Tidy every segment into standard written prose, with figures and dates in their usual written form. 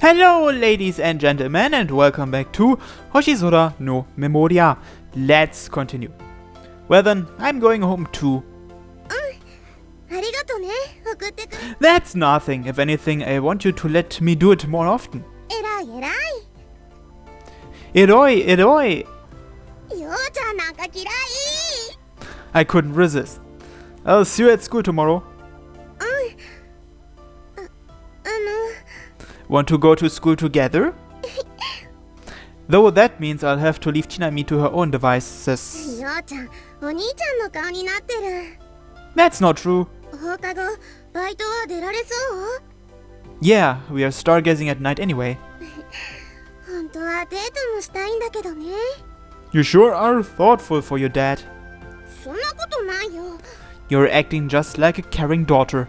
Hello ladies and gentlemen and welcome back to Hoshizora no Memoria. Let's continue. Well then, I'm going home too. That's nothing. If anything, I want you to let me do it more often. Eroi! I couldn't resist. I'll see you at school tomorrow. Want to go to school together? Though that means I'll have to leave Chinami to her own devices. That's not true. Yeah, we are stargazing at night anyway. You sure are thoughtful for your dad. You're acting just like a caring daughter.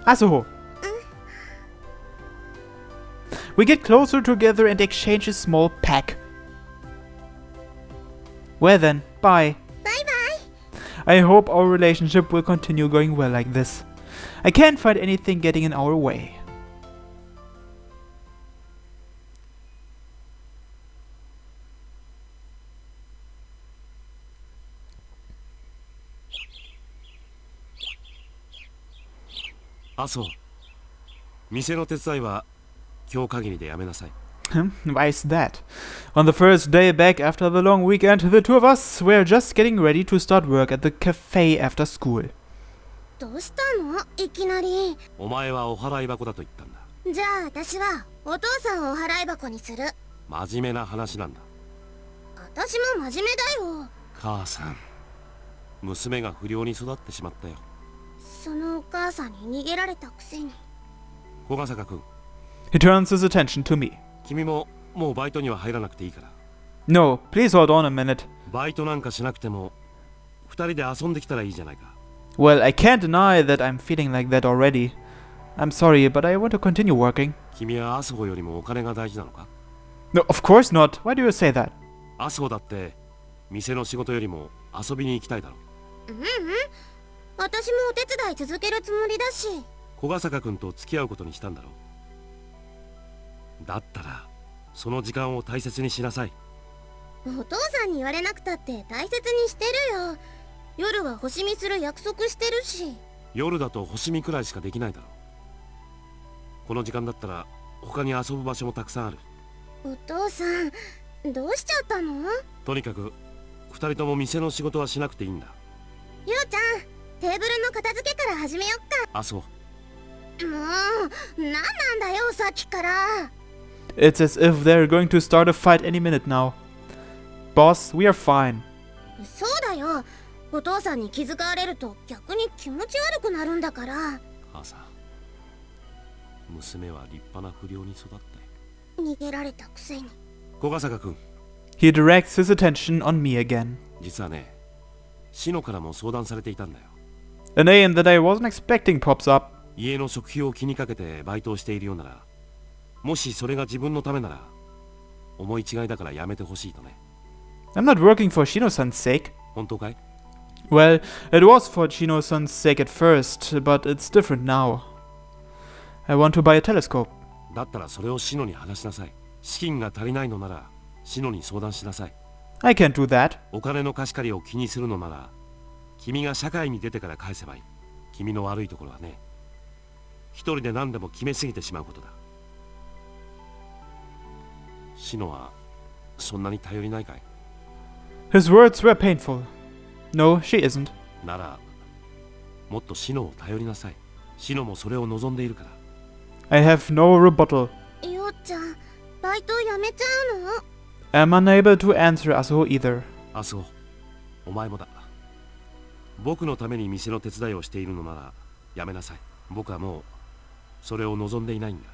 Asuho. We get closer together and exchange a small peck. Well then, bye. Bye-bye. I hope our relationship will continue going well like this. I can't find anything getting in our way. Asuho, 店の手伝いは今日限りでやめなさい。Why is that? On the first day back after the long weekend, the two of us were just getting ready to start work at the cafe after school. どうしたの？いきなり。お前はお払い箱だと言ったんだ。じゃあ私はお父さんをお払い箱にする。真面目な話なんだ。私も真面目だよ。母さん、娘が不良に育ってしまったよ。そのお母さんに逃げられたくせに。小笠君。He turns his attention to me. 君ももうバイトには入らなくていいから。No, please hold on a minute. バイトなんかしなくても二人で遊んできたらいいじゃないか。Well, I can't deny that I'm feeling like that already. I'm sorry, but I want to continue working. 君はアスホよりもお金が大事なのか？ No, of course not. Why do you say that? アスホだって店の仕事よりも遊びに行きたいだろ。私もお手伝い続けるつもりだし。小笠君と付き合うことにしたんだろ。だったらその時間を大切にしなさい。お父さんに言われなくたって大切にしてるよ。夜は星見する約束してるし。夜だと星見くらいしかできないだろ。この時間だったら他に遊ぶ場所もたくさんある。お父さん、どうしちゃったの？とにかく二人とも店の仕事はしなくていいんだ。ゆうちゃん、テーブルの片付けから始めよっか。あ、そう。もう、なんなんだよ、さっきから。It's as if they're going to start a fight any minute now. Boss, we are fine. そうだよ。お父さんに気遣われると逆に気持ち悪くなるんだから。母さん、娘は立派な不良に育った。逃げられたくせに。小笠君。He directs his attention on me again. 実はね、シノからも相談されていたんだよ。A name that I wasn't expecting pops up. 家の食費を気にかけてバイトをしているようなら、もしそれが自分のためなら、思い違いだからやめてほしいとね。I'm not working for Shino-san's sake. 本当かい？ Well, it was for Shino-san's sake at first, but it's different now. I want to buy a telescope. だったらそれをシノに話しなさい。資金が足りないのなら、シノに相談しなさい。I can't do that. お金の貸し借りを気にするのなら、君が社会に出てから返せばいい。君の悪いところはね、一人で何でも決めすぎてしまうことだ。シノはそんなに頼りないかい？ His words were painful. No, she isn't. なら、もっとシノを頼りなさい。シノもそれを望んでいるから。I have no rebuttal. よっちゃん、バイトやめちゃうの？ I'm unable to answer Asuho either. あ、そう。お前もだ。僕のために店の手伝いをしているのならやめなさい。僕はもうそれを望んでいないんだ。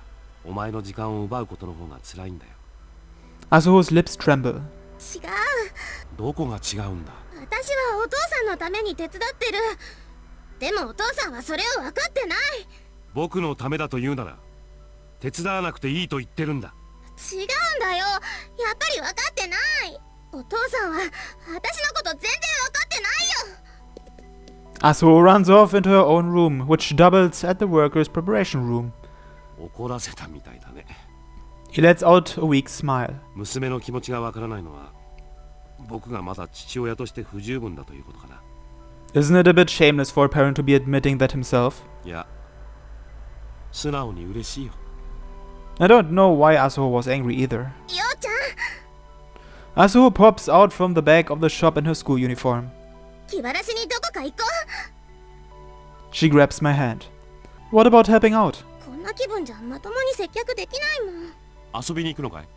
お前の時間を奪うことの方が辛いんだよ。Asuho's lips tremble. 違う。どこが違うんだ？私はお父さんのために手伝ってる。でもお父さんはそれを分かってない。僕のためだと言うなら手伝わなくていいと言ってるんだ。違うんだよ。やっぱり分かってない。お父さんは私のこと全然分かってないよ。Asuho runs off into her own room, which doubles as the workers' preparation room. 怒らせたみたいだね。 He lets out a weak smile. 娘の気持ちがわからないのは僕がまだ父親として不十分だということかな。 Isn't it a bit shameless for a parent to be admitting that himself? いや、素直に嬉しいよ。 I don't know why Asuho was angry either. ようちゃん Asuho pops out from the back of the shop in her school uniform. 気晴らしにどこか行こ She grabs my hand. What about helping out? う。こんな気分じゃまともに接客できないもん。遊びに行くのかい？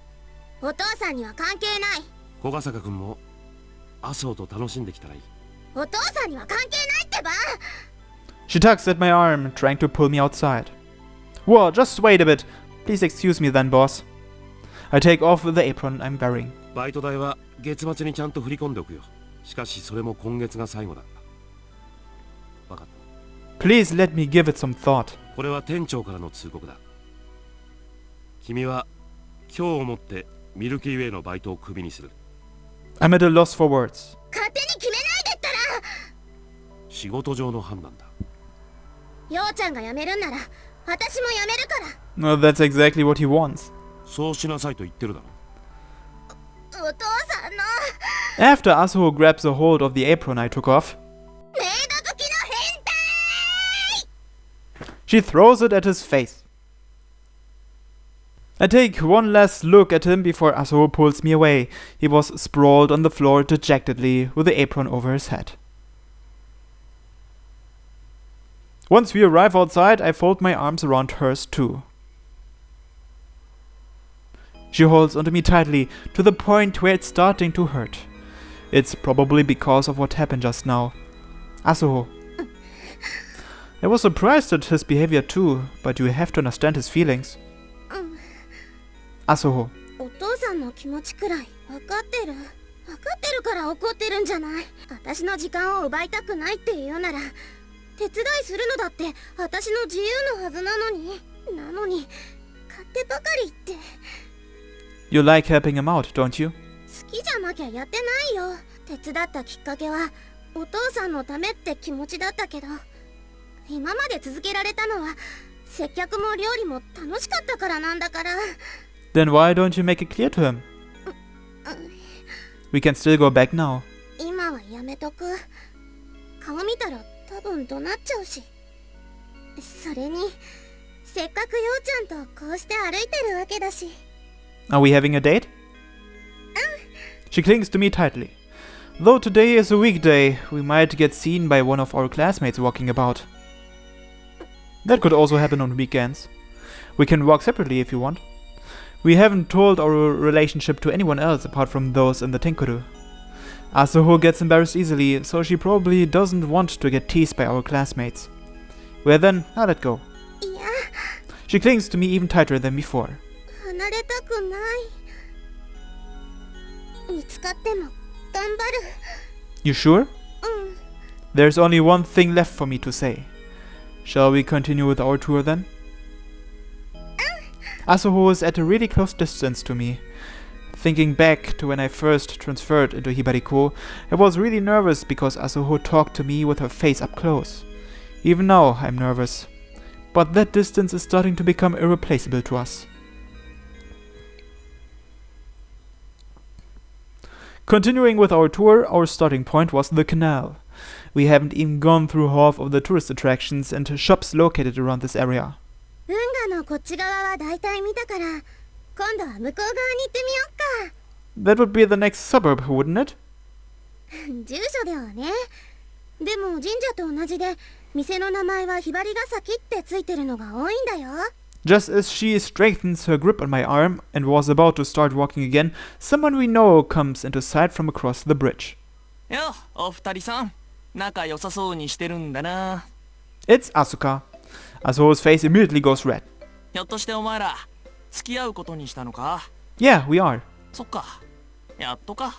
お父さんには関係ない。小笠原君も麻生と楽しんできたらいい。お父さんには関係ないってば。 She tugs at my arm, trying to pull me outside. Whoa, just wait a bit. Please excuse me then, boss. I take off the apron I'm wearing. バイト代は月末にちゃんと振り込んでおくよ。しかしそれも今月が最後だ。わかった。 Please let me give it some thought. これは店長からの通告だ。君は今日をもってミルキーウェイのバイトをクビにする。 I'm at a loss for words. 勝手に決めないでったら。仕事上の判断だ。ようちゃんが辞めるんなら私も辞めるから。 Well, that's exactly what he wants. そうしなさいと言ってるだろ。お父さんの After Asuho grabs a hold of the apron I took off, メイド好きの変態。 she throws it at his face. I take one last look at him before Asuho pulls me away. He was sprawled on the floor dejectedly with the apron over his head. Once we arrive outside, I fold my arms around hers too. She holds onto me tightly, to the point where it's starting to hurt. It's probably because of what happened just now. Asuho. I was surprised at his behavior too, but you have to understand his feelings. Asuho. お父さんの気持ちくらい分かってる。分かってるから怒ってるんじゃない。私の時間を奪いたくないって言うなら手伝いするのだって私の自由のはずなのに。なのに勝手ばかり言って。 You like helping him out, don't you? 好きじゃなきゃやってないよ。手伝ったきっかけはお父さんのためって気持ちだったけど、今まで続けられたのは接客も料理も楽しかったからなんだから。 Then why don't you make it clear to him? We can still go back now. 今はやめとく。顔見たら多分怒鳴っちゃうし。それにせっかくようちゃんとこうして歩いてるわけだし。 Are we having a date? She clings to me tightly. Though today is a weekday, we might get seen by one of our classmates walking about. That could also happen on weekends. We can walk separately if you want. We haven't told our relationship to anyone else apart from those in the Tenkuru. Asuho gets embarrassed easily, so she probably doesn't want to get teased by our classmates. Well then, I'll let go. いや、 She clings to me even tighter than before. 離れたくない。見つかっても頑張る。 You sure? うん。 There's only one thing left for me to say. Shall we continue with our tour then? Asuho is at a really close distance to me. Thinking back to when I first transferred into Hibariko, I was really nervous because Asuho talked to me with her face up close. Even now, I'm nervous. But that distance is starting to become irreplaceable to us. Continuing with our tour, our starting point was the canal. We haven't even gone through half of the tourist attractions and shops located around this area. 運河のこっち側は大体見たから、今度は向こう側に行ってみよっか。 That would be the next suburb, wouldn't it? 住所ではね。でも神社と同じで、店の名前はひばりが崎ってついてるのが多いんだよ。 Just as she strengthens her grip on my arm and was about to start walking again, someone we know comes into sight from across the bridge. よ、お二人さん。仲良さそうにしてるんだな。 It's Asuka. Asuho's face immediately goes red. ひょっとしてお前ら、付き合うことにしたのか？ Yeah, we are. そっか。やっとか。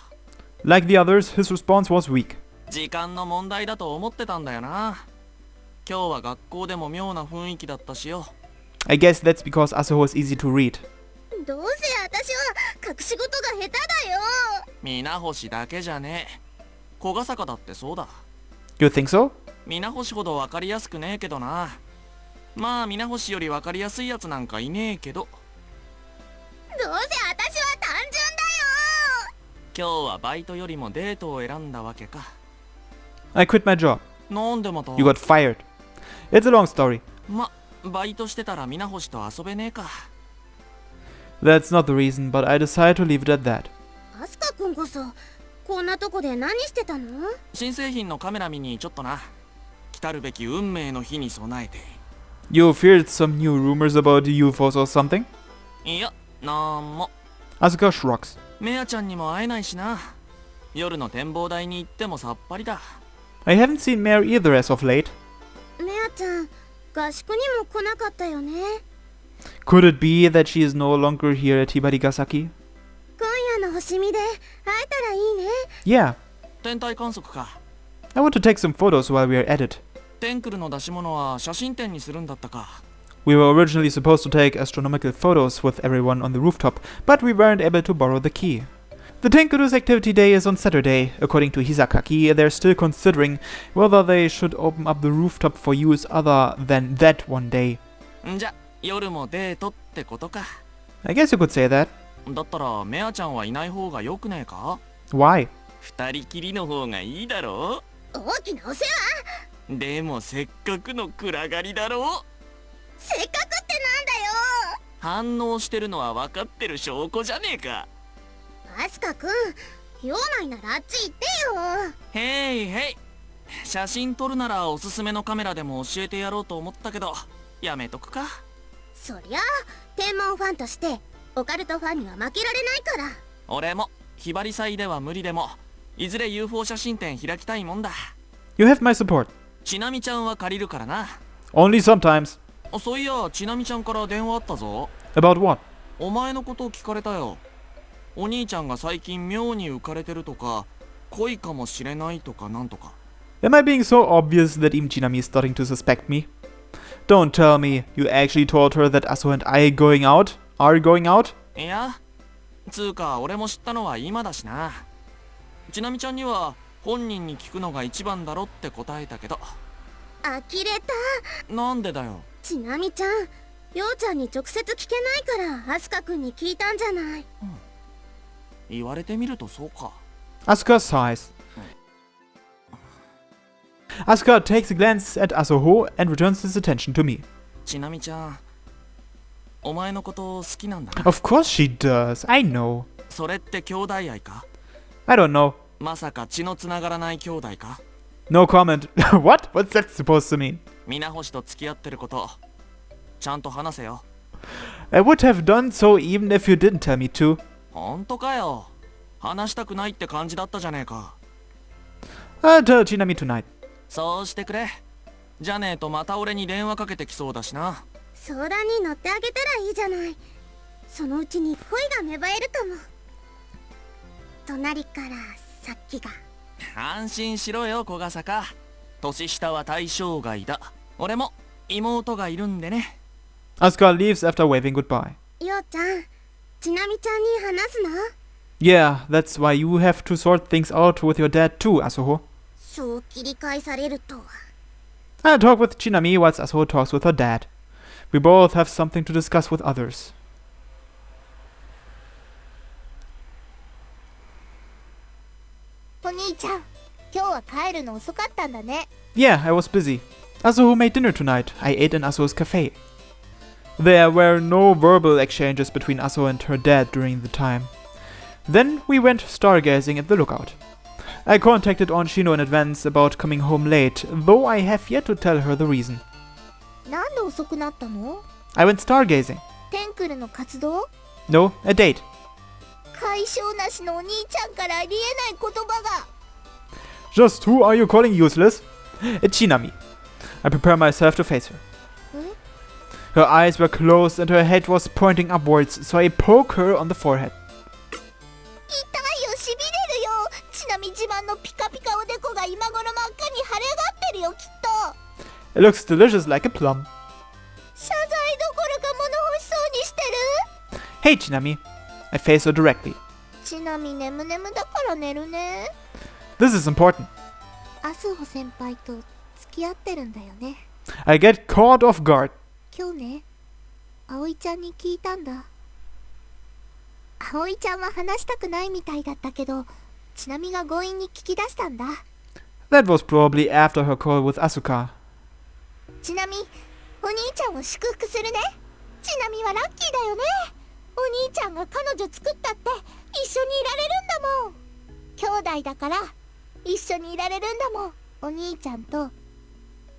Like the others, his response was weak. 時間の問題だと思ってたんだよな。今日は学校でも妙な雰囲気だったしよ。I guess that's because Asuho is easy to read. どうせ私は隠し事が下手だよ。皆星だけじゃねえ。小笠原だってそうだ。You think so? 皆星ほど分かりやすくねえけどな。まあ皆星より分かりやすいやつなんかいねえけど。どうせ私は単純今日はバイトよりもデートを選んだわけか。 I quit my job. なんでまた。 You got fired. It's a long story. ま、バイトしてたら皆星と遊べねえか。 That's not the reason, but I decided to leave it at that. だよ。アスカ君こそこんなとこで何してたの？新製品のカメラ見にちょっとな。来るべき運命の日に備えて。 You feared some new rumors about the UFOs or something? いや、なんも。 Asuka shrugs. メアちゃんにも会えないしな。夜の展望台に行ってもさっぱりだ。 I haven't seen Mare either as of late. メアちゃん合宿にも来なかったよね。 Could it be that she is no longer here at Hibarigasaki? 今夜の星見で会えたらいいね。 Yeah, 天体観測か。 I want to take some photos while we are at it. テンクルの出し物は写真展にするんだったか。 We were originally supposed to take astronomical photos with everyone on the rooftop, but we weren't able to borrow the key. The Tenkuru's activity day is on Saturday. According to Hisakaki, they're still considering whether they should open up the rooftop for use other than that one day. んじゃ、夜もデートってことか。 I guess you could say that. だったらメアちゃんはいない方がよくねえか？ Why? 二人きりの方がいいだろ大きなお世話。う。でもせっかくの暗がりだろう。せっかくってなんだよ。反応してるのは分かってる証拠じゃねえか。アスカ君、用ないならあっち行ってよ。へいへい。写真撮るならおすすめのカメラでも教えてやろうと思ったけど、やめとくか。そりゃ天文ファンとしてオカルトファンには負けられないから。俺もひばり祭では無理でもいずれ UFO 写真展開きたいもんだ。 You have my support. ちなみちゃんは借りるからな。 Only sometimes. そういや、ちなみちゃんから電話あったぞ。 About what? お前のことを聞かれたよ。お兄ちゃんが最近妙に浮かれてるとか、恋かもしれないとかなんとか。 Am I being so obvious that even Chinami is starting to suspect me? Don't tell me you actually told her that Asuho and I are going out? いや、つうか俺も知ったのは今だしな。ちなみちゃんには本人に聞くのが一番だろって答えたけど。呆れた。なんでだよ。ちなみちゃん、ようちゃんに直接聞けないからアスカ君に聞いたんじゃない。言われてみるとそうか。 Asuka sighs. Asuka takes a glance at Asuho and returns his attention to me. ちなみちゃん、お前のこと好きなんだな。 Of course she does. I know. それって兄弟愛か？ I don't know. まさか血のつながらない兄弟か？ No comment. What? What's that supposed to mean? 皆星と付き合ってることちゃんと話せよ。 I would have done so even if you didn't tell me to. ほんとかよ。話したくないって感じだったじゃねえか。 I'll tell Chinami tonight. そうしてくれ。じゃねえとまた俺に電話かけてきそうだしな。相談に乗ってあげたらいいじゃない。そのうちに恋が芽生えるかも。隣からさっきが。安心しろよ小笠か。年下は対象外だ。俺も妹がいるんでね。 Asuka leaves after waving goodbye. ようちゃん、ちなみちゃんに話すの？ Yeah, that's why you have to sort things out with your dad too, Asuho. そう切り返されるとは。 I'll talk with Chinami whilst Asuho talks with her dad. We both have something to discuss with others. お兄ちゃん、今日は帰るの遅かったんだね。 Yeah, I was busy. Asuho made dinner tonight. I ate in Asuho's cafe. There were no verbal exchanges between Asuho and her dad during the time. Then we went stargazing at the lookout. I contacted Onshino in advance about coming home late, though I have yet to tell her the reason. なんで遅くなったの？ I went stargazing. テンクルの活動？ No, a date. 解消なしのお兄ちゃんからありえない言葉が。 Just who are you calling useless? Chinami. I prepare myself to face her. Her eyes were closed and her head was pointing upwards, so I poke her on the forehead. 痛いよ、しびれるよ。ちなみ自慢のピカピカおでこが今頃真っ赤に腫れ上がってるよ、きっと。 It looks delicious like a plum. 謝罪どころか物欲しそうにしてる。 Hey, Chinami. I face her directly. ちなみ眠々だから寝るね。 This is important. アスホ先輩と付き合ってるんだよね。 I get caught off guard. 今日ね、葵ちゃんに聞いたんだ。葵ちゃんは話したくないみたいだったけど、ちなみが強引に聞き出したんだ。That was probably after her call with Asuka. ちなみ、お兄ちゃんを祝福するね。ちなみはラッキーだよね。お兄ちゃんが彼女作ったって一緒にいられるんだもん。兄弟だから一緒にいられるんだもん。お兄ちゃんと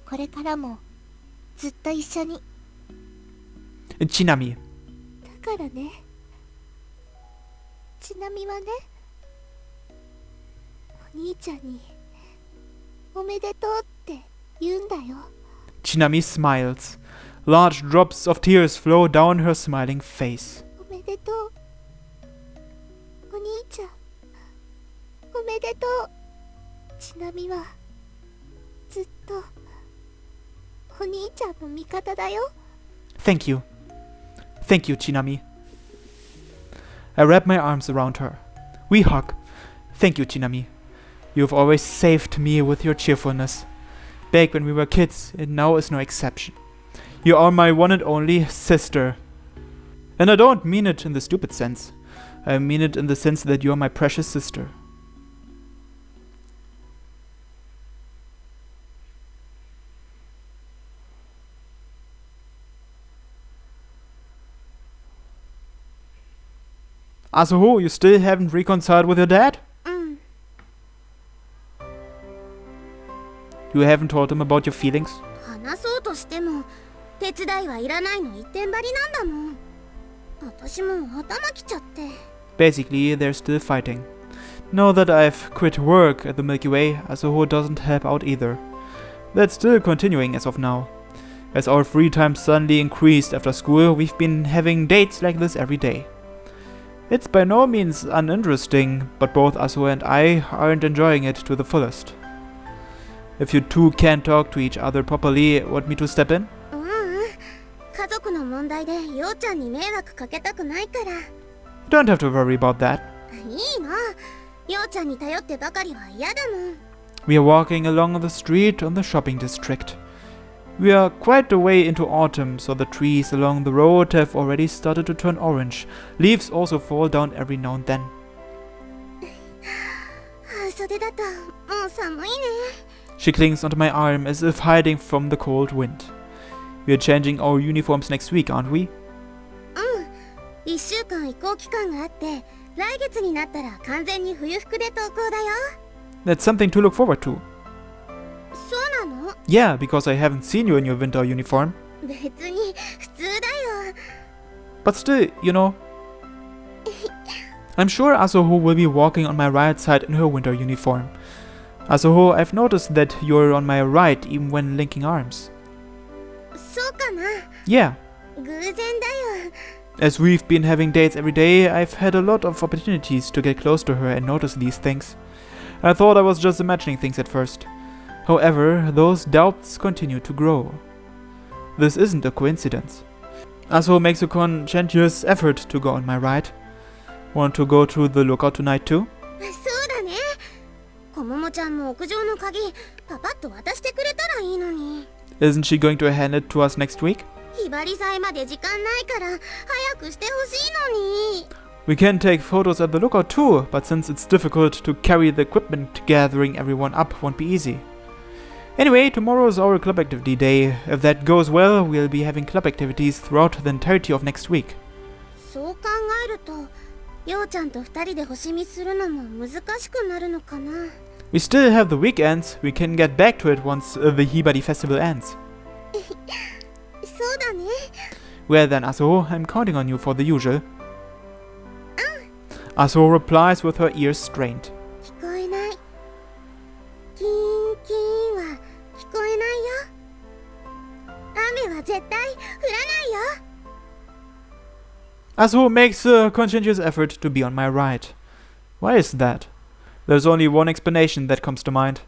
これからもずっと一緒に。Chinami. だからね、ちなみはね、お兄ちゃんにおめでとうって言うんだよ。Chinami smiles. Large drops of tears flow down her smiling face. おめでとう。お兄ちゃん、おめでとう。ちなみはずっとお兄ちゃんの味方だよ。Thank you. Thank you, Chinami. I wrap my arms around her. We hug. Thank you, Chinami. You've always saved me with your cheerfulness. Back when we were kids, and now is no exception. You are my one and only sister. And I don't mean it in the stupid sense. I mean it in the sense that you are my precious sister. Asuho, you still haven't reconciled with your dad? うん。 You haven't told him about your feelings? 話そうとしても手伝いはいらないの一点張りなんだもん。私も頭きちゃって。Basically, they're still fighting. Now that I've quit work at the Milky Way, Asuho doesn't help out either. That's still continuing as of now. As our free time suddenly increased after school, we've been having dates like this every day. It's by no means uninteresting, but both Asuho and I aren't enjoying it to the fullest. If you two can't talk to each other properly, want me to step in? 家族の問題でようちゃんに迷惑かけたくないから。You don't have to worry about that. いいの。ようちゃんに頼ってばかりは嫌だもん。We are walking along the street on the shopping district. We are quite a way into autumn, so the trees along the road have already started to turn orange. Leaves also fall down every now and then. 袖だともう寒いね。She clings onto my arm as if hiding from the cold wind. We are changing our uniforms next week, aren't we? 1週間移行期間があって、来月になったら完全に冬服で登校だよ。That's something to look forward to. そうなの？ Yeah, because I haven't seen you in your winter uniform. 別に普通だよ。But still, you know. I'm sure Asuho will be walking on my right side in her winter uniform. Asuho, I've noticed that you're on my right even when linking arms. そうかな。 Yeah. 偶然だよ。 As we've been having dates every day, I've had a lot of opportunities to get close to her and notice these things. I thought I was just imagining things at first. However, those doubts continue to grow. This isn't a coincidence. Asuho makes a conscientious effort to go on my right. Want to go to the lookout tonight too? そうだね。こももちゃんも屋上の鍵パパッと渡してくれたらいいのに。 Isn't she going to hand it to us next week? ひばり祭まで時間ないから早くしてほしいのに。 We can take photos at the lookout too, but since it's difficult to carry the equipment, gathering everyone up won't be easy. Anyway, tomorrow is our club activity day. If that goes well, we'll be having club activities throughout the entirety of next week. そう考えると、ようちゃんと二人で星見するのも難しくなるのかな。 We still have the weekends. We can get back to it once the Hibari festival ends. そうだね。 Well then, Asuho, I'm counting on you for the usual. Asuho replies with her ears strained. 聞こえない。キーンキーンは聞こえないよ。雨は絶対降らないよ。 Asuho makes a conscientious effort to be on my right. Why is that? There's only one explanation that comes to mind.